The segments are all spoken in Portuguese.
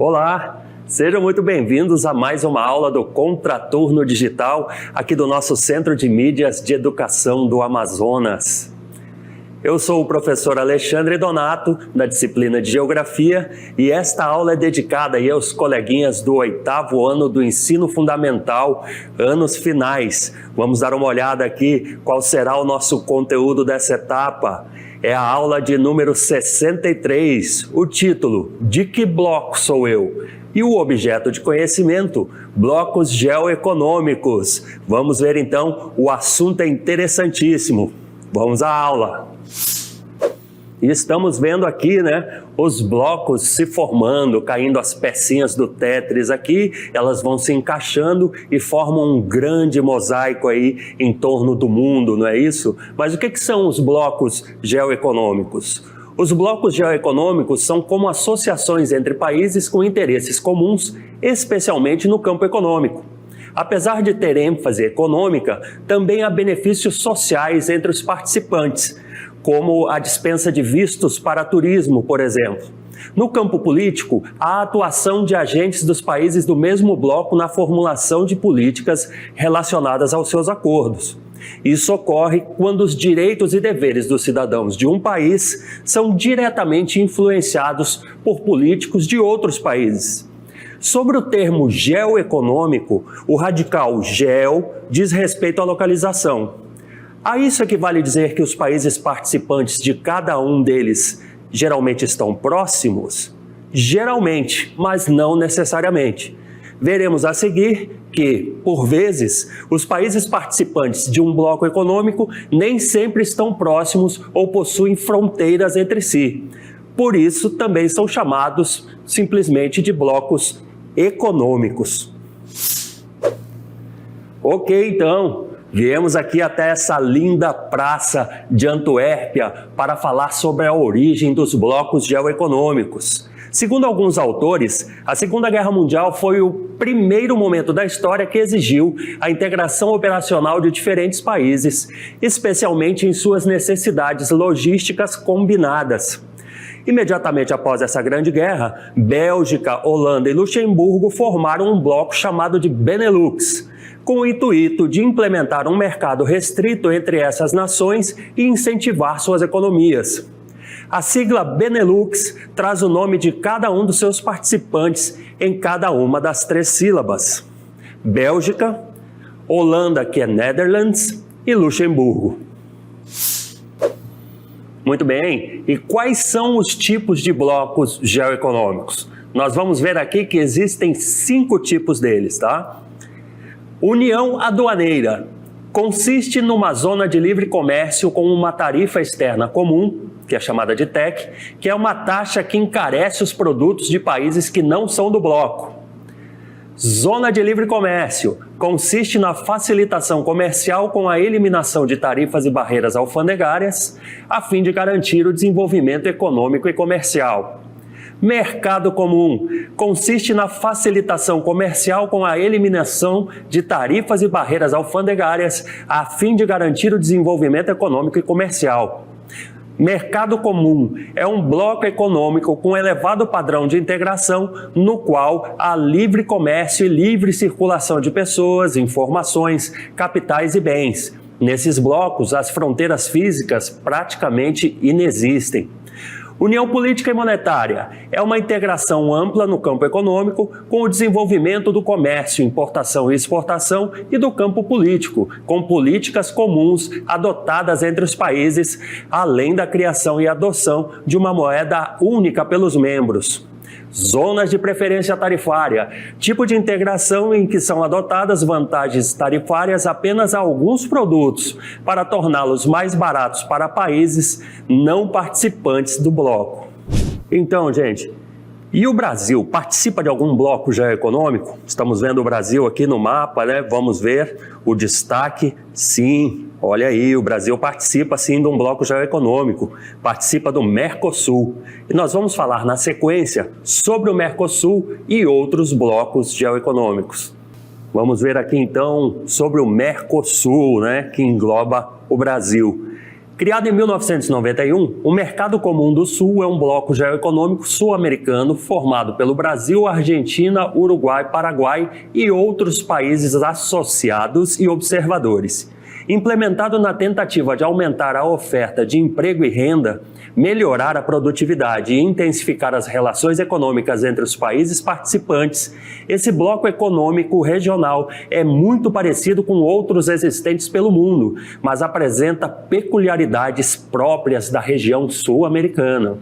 Olá, sejam muito bem-vindos a mais uma aula do Contraturno Digital, aqui do nosso Centro de Mídias de Educação do Amazonas. Eu sou o professor Alexandre Donato, da disciplina de Geografia, e esta aula é dedicada aí aos coleguinhas do 8º ano do Ensino Fundamental, anos finais. Vamos dar uma olhada aqui qual será o nosso conteúdo dessa etapa. É a aula de número 63, o título, De que bloco sou eu? E o objeto de conhecimento, blocos geoeconômicos. Vamos ver então, o assunto é interessantíssimo. Vamos à aula. E estamos vendo aqui, os blocos se formando, caindo as pecinhas do Tetris aqui, elas vão se encaixando e formam um grande mosaico aí em torno do mundo, não é isso? Mas o que são os blocos geoeconômicos? Os blocos geoeconômicos são como associações entre países com interesses comuns, especialmente no campo econômico. Apesar de ter ênfase econômica, também há benefícios sociais entre os participantes, como a dispensa de vistos para turismo, por exemplo. No campo político, há a atuação de agentes dos países do mesmo bloco na formulação de políticas relacionadas aos seus acordos. Isso ocorre quando os direitos e deveres dos cidadãos de um país são diretamente influenciados por políticos de outros países. Sobre o termo geoeconômico, o radical geo diz respeito à localização. A isso equivale dizer que os países participantes de cada um deles geralmente estão próximos? Geralmente, mas não necessariamente. Veremos a seguir que, por vezes, os países participantes de um bloco econômico nem sempre estão próximos ou possuem fronteiras entre si. Por isso, também são chamados simplesmente de blocos econômicos. Ok, então. Viemos aqui até essa linda praça de Antuérpia para falar sobre a origem dos blocos geoeconômicos. Segundo alguns autores, a Segunda Guerra Mundial foi o primeiro momento da história que exigiu a integração operacional de diferentes países, especialmente em suas necessidades logísticas combinadas. Imediatamente após essa grande guerra, Bélgica, Holanda e Luxemburgo formaram um bloco chamado de Benelux, com o intuito de implementar um mercado restrito entre essas nações e incentivar suas economias. A sigla Benelux traz o nome de cada um dos seus participantes em cada uma das 3 sílabas: Bélgica, Holanda, que é Netherlands, e Luxemburgo. Muito bem, e quais são os tipos de blocos geoeconômicos? Nós vamos ver aqui que existem 5 tipos deles, tá? União aduaneira consiste numa zona de livre comércio com uma tarifa externa comum, que é chamada de TEC, que é uma taxa que encarece os produtos de países que não são do bloco. Zona de livre comércio consiste na facilitação comercial com a eliminação de tarifas e barreiras alfandegárias, a fim de garantir o desenvolvimento econômico e comercial. Mercado comum consiste na facilitação comercial com a eliminação de tarifas e barreiras alfandegárias, a fim de garantir o desenvolvimento econômico e comercial. Mercado comum é um bloco econômico com elevado padrão de integração, no qual há livre comércio e livre circulação de pessoas, informações, capitais e bens. Nesses blocos, as fronteiras físicas praticamente inexistem. União política e monetária é uma integração ampla no campo econômico com o desenvolvimento do comércio, importação e exportação e do campo político, com políticas comuns adotadas entre os países, além da criação e adoção de uma moeda única pelos membros. Zonas de preferência tarifária, tipo de integração em que são adotadas vantagens tarifárias apenas a alguns produtos, para torná-los mais baratos para países não participantes do bloco. Então, gente, e o Brasil participa de algum bloco geoeconômico? Estamos vendo o Brasil aqui no mapa, Vamos ver o destaque. Sim, olha aí, o Brasil participa sim de um bloco geoeconômico, participa do Mercosul. E nós vamos falar na sequência sobre o Mercosul e outros blocos geoeconômicos. Vamos ver aqui então sobre o Mercosul, que engloba o Brasil. Criado em 1991, o Mercado Comum do Sul é um bloco geoeconômico sul-americano formado pelo Brasil, Argentina, Uruguai, Paraguai e outros países associados e observadores. Implementado na tentativa de aumentar a oferta de emprego e renda, melhorar a produtividade e intensificar as relações econômicas entre os países participantes, esse bloco econômico regional é muito parecido com outros existentes pelo mundo, mas apresenta peculiaridades próprias da região sul-americana.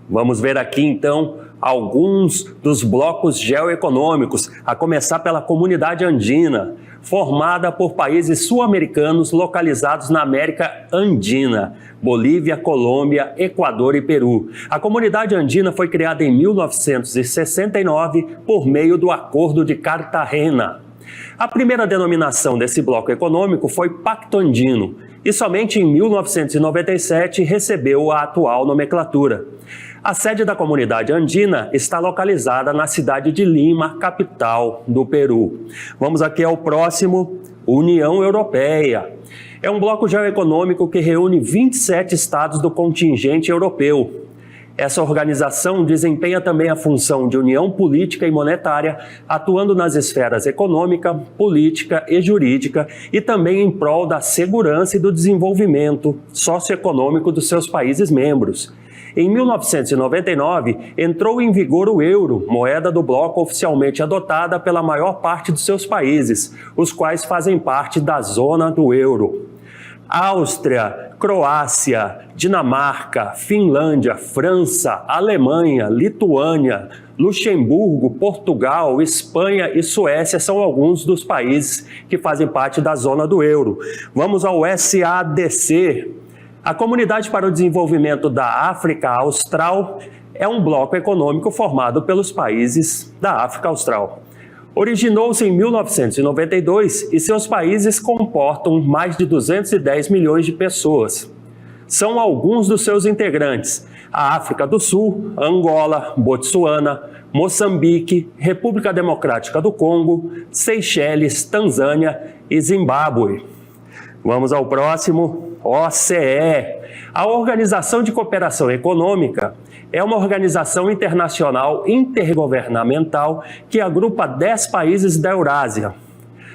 Vamos ver aqui então alguns dos blocos geoeconômicos, a começar pela Comunidade Andina, formada por países sul-americanos localizados na América Andina, Bolívia, Colômbia, Equador e Peru. A Comunidade Andina foi criada em 1969 por meio do Acordo de Cartagena. A primeira denominação desse bloco econômico foi Pacto Andino e somente em 1997 recebeu a atual nomenclatura. A sede da Comunidade Andina está localizada na cidade de Lima, capital do Peru. Vamos aqui ao próximo, União Europeia. É um bloco geoeconômico que reúne 27 estados do contingente europeu. Essa organização desempenha também a função de união política e monetária, atuando nas esferas econômica, política e jurídica e também em prol da segurança e do desenvolvimento socioeconômico dos seus países membros. Em 1999, entrou em vigor o euro, moeda do bloco oficialmente adotada pela maior parte dos seus países, os quais fazem parte da zona do euro. Áustria, Croácia, Dinamarca, Finlândia, França, Alemanha, Lituânia, Luxemburgo, Portugal, Espanha e Suécia são alguns dos países que fazem parte da zona do euro. Vamos ao SADC. A Comunidade para o Desenvolvimento da África Austral é um bloco econômico formado pelos países da África Austral. Originou-se em 1992 e seus países comportam mais de 210 milhões de pessoas. São alguns dos seus integrantes: a África do Sul, Angola, Botsuana, Moçambique, República Democrática do Congo, Seychelles, Tanzânia e Zimbábue. Vamos ao próximo, OCE. A Organização de Cooperação Econômica é uma organização internacional intergovernamental que agrupa 10 países da Eurásia.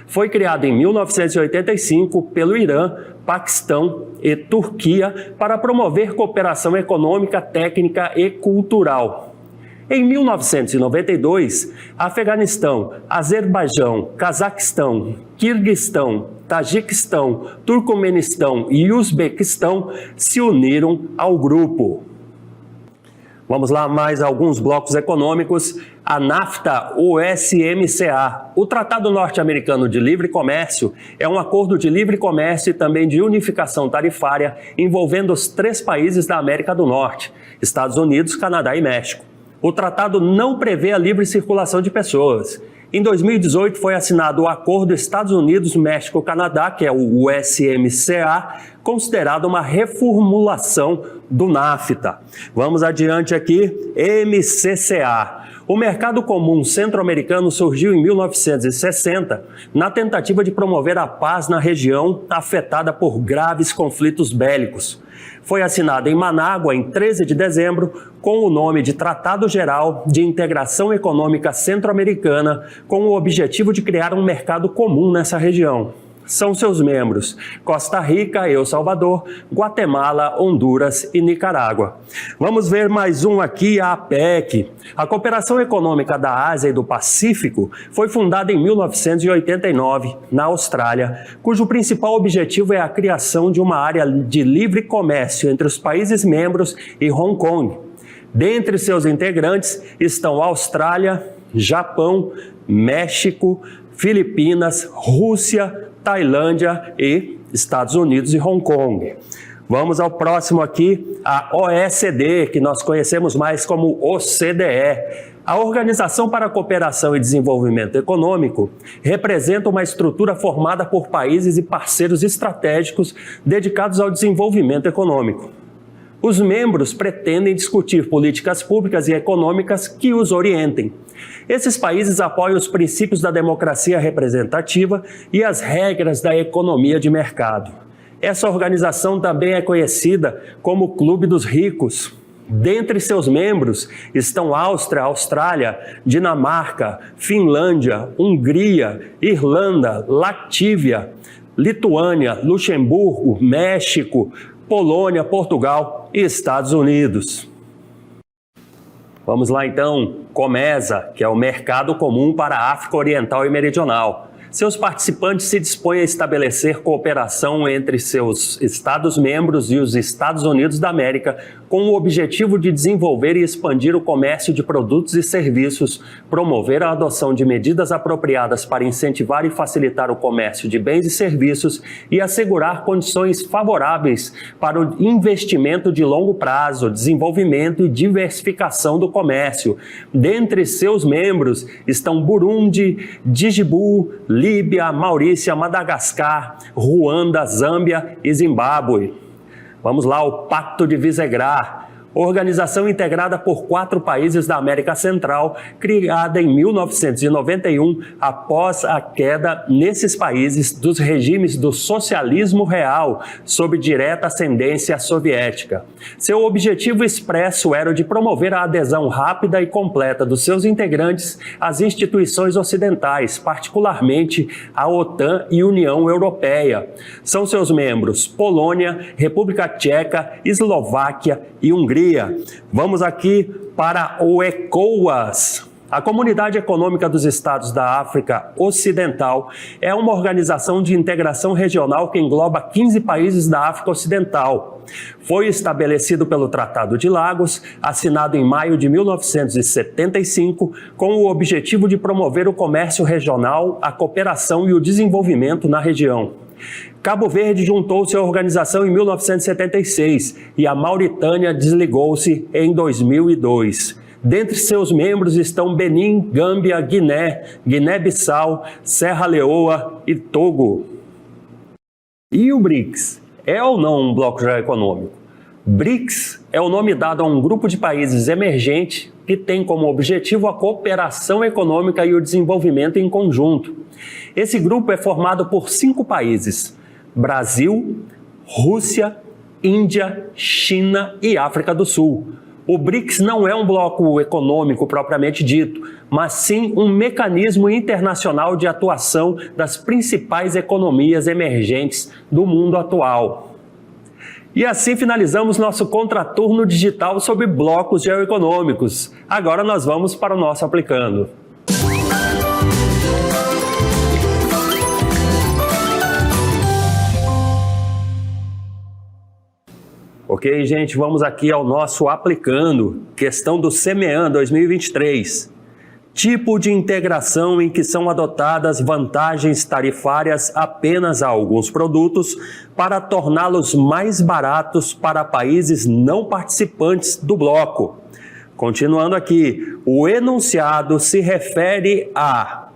Foi criada em 1985 pelo Irã, Paquistão e Turquia para promover cooperação econômica, técnica e cultural. Em 1992, Afeganistão, Azerbaijão, Cazaquistão, Quirguistão, Tajiquistão, Turcomenistão e Uzbequistão se uniram ao grupo. Vamos lá, mais alguns blocos econômicos. A NAFTA, USMCA, o Tratado Norte-Americano de Livre Comércio, é um acordo de livre comércio e também de unificação tarifária envolvendo os 3 países da América do Norte, Estados Unidos, Canadá e México. O tratado não prevê a livre circulação de pessoas. Em 2018 foi assinado o Acordo Estados Unidos-México-Canadá, que é o USMCA, considerado uma reformulação do NAFTA. Vamos adiante aqui, MCCA. O Mercado Comum Centro-Americano surgiu em 1960 na tentativa de promover a paz na região afetada por graves conflitos bélicos. Foi assinado em Manágua em 13 de dezembro com o nome de Tratado Geral de Integração Econômica Centro-Americana, com o objetivo de criar um mercado comum nessa região. São seus membros Costa Rica, El Salvador, Guatemala, Honduras e Nicarágua. Vamos ver mais um aqui, a APEC. A Cooperação Econômica da Ásia e do Pacífico foi fundada em 1989, na Austrália, cujo principal objetivo é a criação de uma área de livre comércio entre os países membros e Hong Kong. Dentre seus integrantes estão Austrália, Japão, México, Filipinas, Rússia, Tailândia e Estados Unidos e Hong Kong. Vamos ao próximo aqui, a OECD, que nós conhecemos mais como OCDE. A Organização para a Cooperação e Desenvolvimento Econômico representa uma estrutura formada por países e parceiros estratégicos dedicados ao desenvolvimento econômico. Os membros pretendem discutir políticas públicas e econômicas que os orientem. Esses países apoiam os princípios da democracia representativa e as regras da economia de mercado. Essa organização também é conhecida como Clube dos Ricos. Dentre seus membros estão Áustria, Austrália, Dinamarca, Finlândia, Hungria, Irlanda, Latívia, Lituânia, Luxemburgo, México, Polônia, Portugal e Estados Unidos. Vamos lá então, COMESA, que é o Mercado Comum para a África Oriental e Meridional. Seus participantes se dispõem a estabelecer cooperação entre seus Estados-membros e os Estados Unidos da América com o objetivo de desenvolver e expandir o comércio de produtos e serviços, promover a adoção de medidas apropriadas para incentivar e facilitar o comércio de bens e serviços e assegurar condições favoráveis para o investimento de longo prazo, desenvolvimento e diversificação do comércio. Dentre seus membros estão Burundi, Djibouti, Líbia, Maurícia, Madagascar, Ruanda, Zâmbia e Zimbábue. Vamos lá, o Pacto de Visegrad, organização integrada por 4 países da América Central, criada em 1991 após a queda nesses países dos regimes do socialismo real, sob direta ascendência soviética. Seu objetivo expresso era o de promover a adesão rápida e completa dos seus integrantes às instituições ocidentais, particularmente a OTAN e União Europeia. São seus membros Polônia, República Tcheca, Eslováquia e Hungria. Vamos aqui para o ECOWAS. A Comunidade Econômica dos Estados da África Ocidental é uma organização de integração regional que engloba 15 países da África Ocidental. Foi estabelecido pelo Tratado de Lagos, assinado em maio de 1975, com o objetivo de promover o comércio regional, a cooperação e o desenvolvimento na região. Cabo Verde juntou-se à organização em 1976 e a Mauritânia desligou-se em 2002. Dentre seus membros estão Benin, Gâmbia, Guiné, Guiné-Bissau, Serra Leoa e Togo. E o BRICS? É ou não um bloco geoeconômico? BRICS é o nome dado a um grupo de países emergentes que tem como objetivo a cooperação econômica e o desenvolvimento em conjunto. Esse grupo é formado por 5 países: Brasil, Rússia, Índia, China e África do Sul. O BRICS não é um bloco econômico propriamente dito, mas sim um mecanismo internacional de atuação das principais economias emergentes do mundo atual. E assim finalizamos nosso contraturno digital sobre blocos geoeconômicos. Agora nós vamos para o nosso aplicando. Ok, gente, vamos aqui ao nosso aplicando, questão do CMEAN 2023. Tipo de integração em que são adotadas vantagens tarifárias apenas a alguns produtos para torná-los mais baratos para países não participantes do bloco. Continuando aqui, o enunciado se refere a: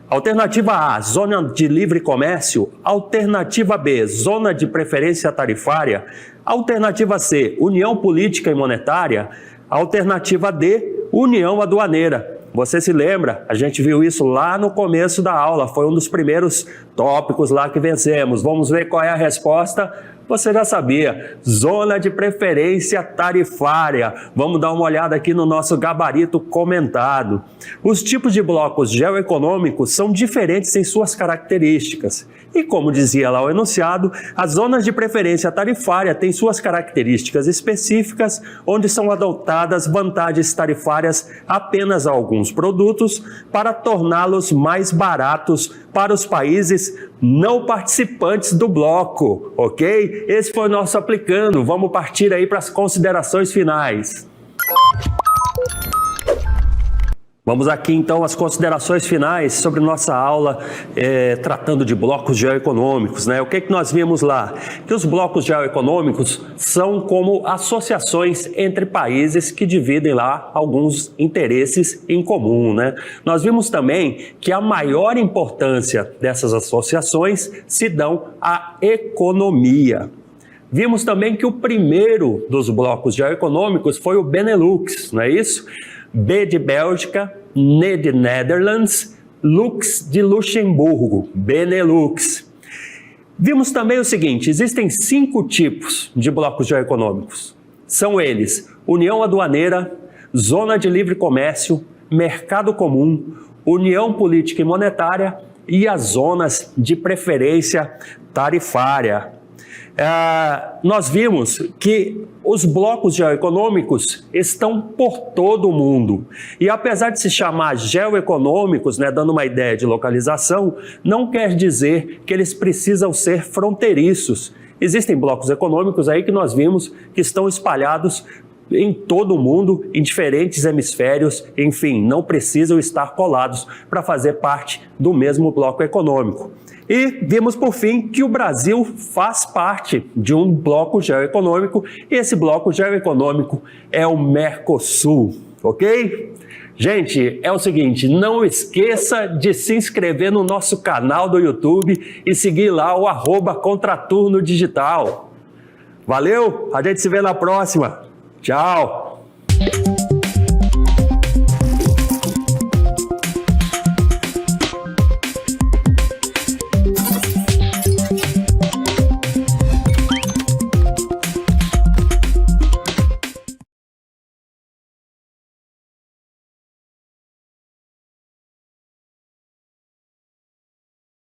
alternativa A, zona de livre comércio. Alternativa B, zona de preferência tarifária. Alternativa C, união política e monetária. Alternativa D, união aduaneira. Você se lembra? A gente viu isso lá no começo da aula, foi um dos primeiros tópicos lá que vencemos. Vamos ver qual é a resposta? Você já sabia, zona de preferência tarifária. Vamos dar uma olhada aqui no nosso gabarito comentado. Os tipos de blocos geoeconômicos são diferentes em suas características. E como dizia lá o enunciado, as zonas de preferência tarifária têm suas características específicas, onde são adotadas vantagens tarifárias apenas a alguns produtos para torná-los mais baratos para os países não participantes do bloco, ok? Esse foi o nosso aplicando. Vamos partir aí para as considerações finais. Vamos aqui então às considerações finais sobre nossa aula tratando de blocos geoeconômicos, né? O que nós vimos lá? Que os blocos geoeconômicos são como associações entre países que dividem lá alguns interesses em comum, né? Nós vimos também que a maior importância dessas associações se dão à economia. Vimos também que o primeiro dos blocos geoeconômicos foi o Benelux, não é isso? B de Bélgica, N de Netherlands, Lux de Luxemburgo, Benelux. Vimos também o seguinte: existem 5 tipos de blocos geoeconômicos. São eles: União Aduaneira, Zona de Livre Comércio, Mercado Comum, União Política e Monetária e as zonas de preferência tarifária. Nós vimos que os blocos geoeconômicos estão por todo o mundo. E apesar de se chamar geoeconômicos, dando uma ideia de localização, não quer dizer que eles precisam ser fronteiriços. Existem blocos econômicos aí que nós vimos que estão espalhados em todo o mundo, em diferentes hemisférios, enfim, não precisam estar colados para fazer parte do mesmo bloco econômico. E vimos, por fim, que o Brasil faz parte de um bloco geoeconômico, e esse bloco geoeconômico é o Mercosul, ok? Gente, é o seguinte, não esqueça de se inscrever no nosso canal do YouTube e seguir lá o @Contraturno Digital. Valeu, a gente se vê na próxima. Tchau!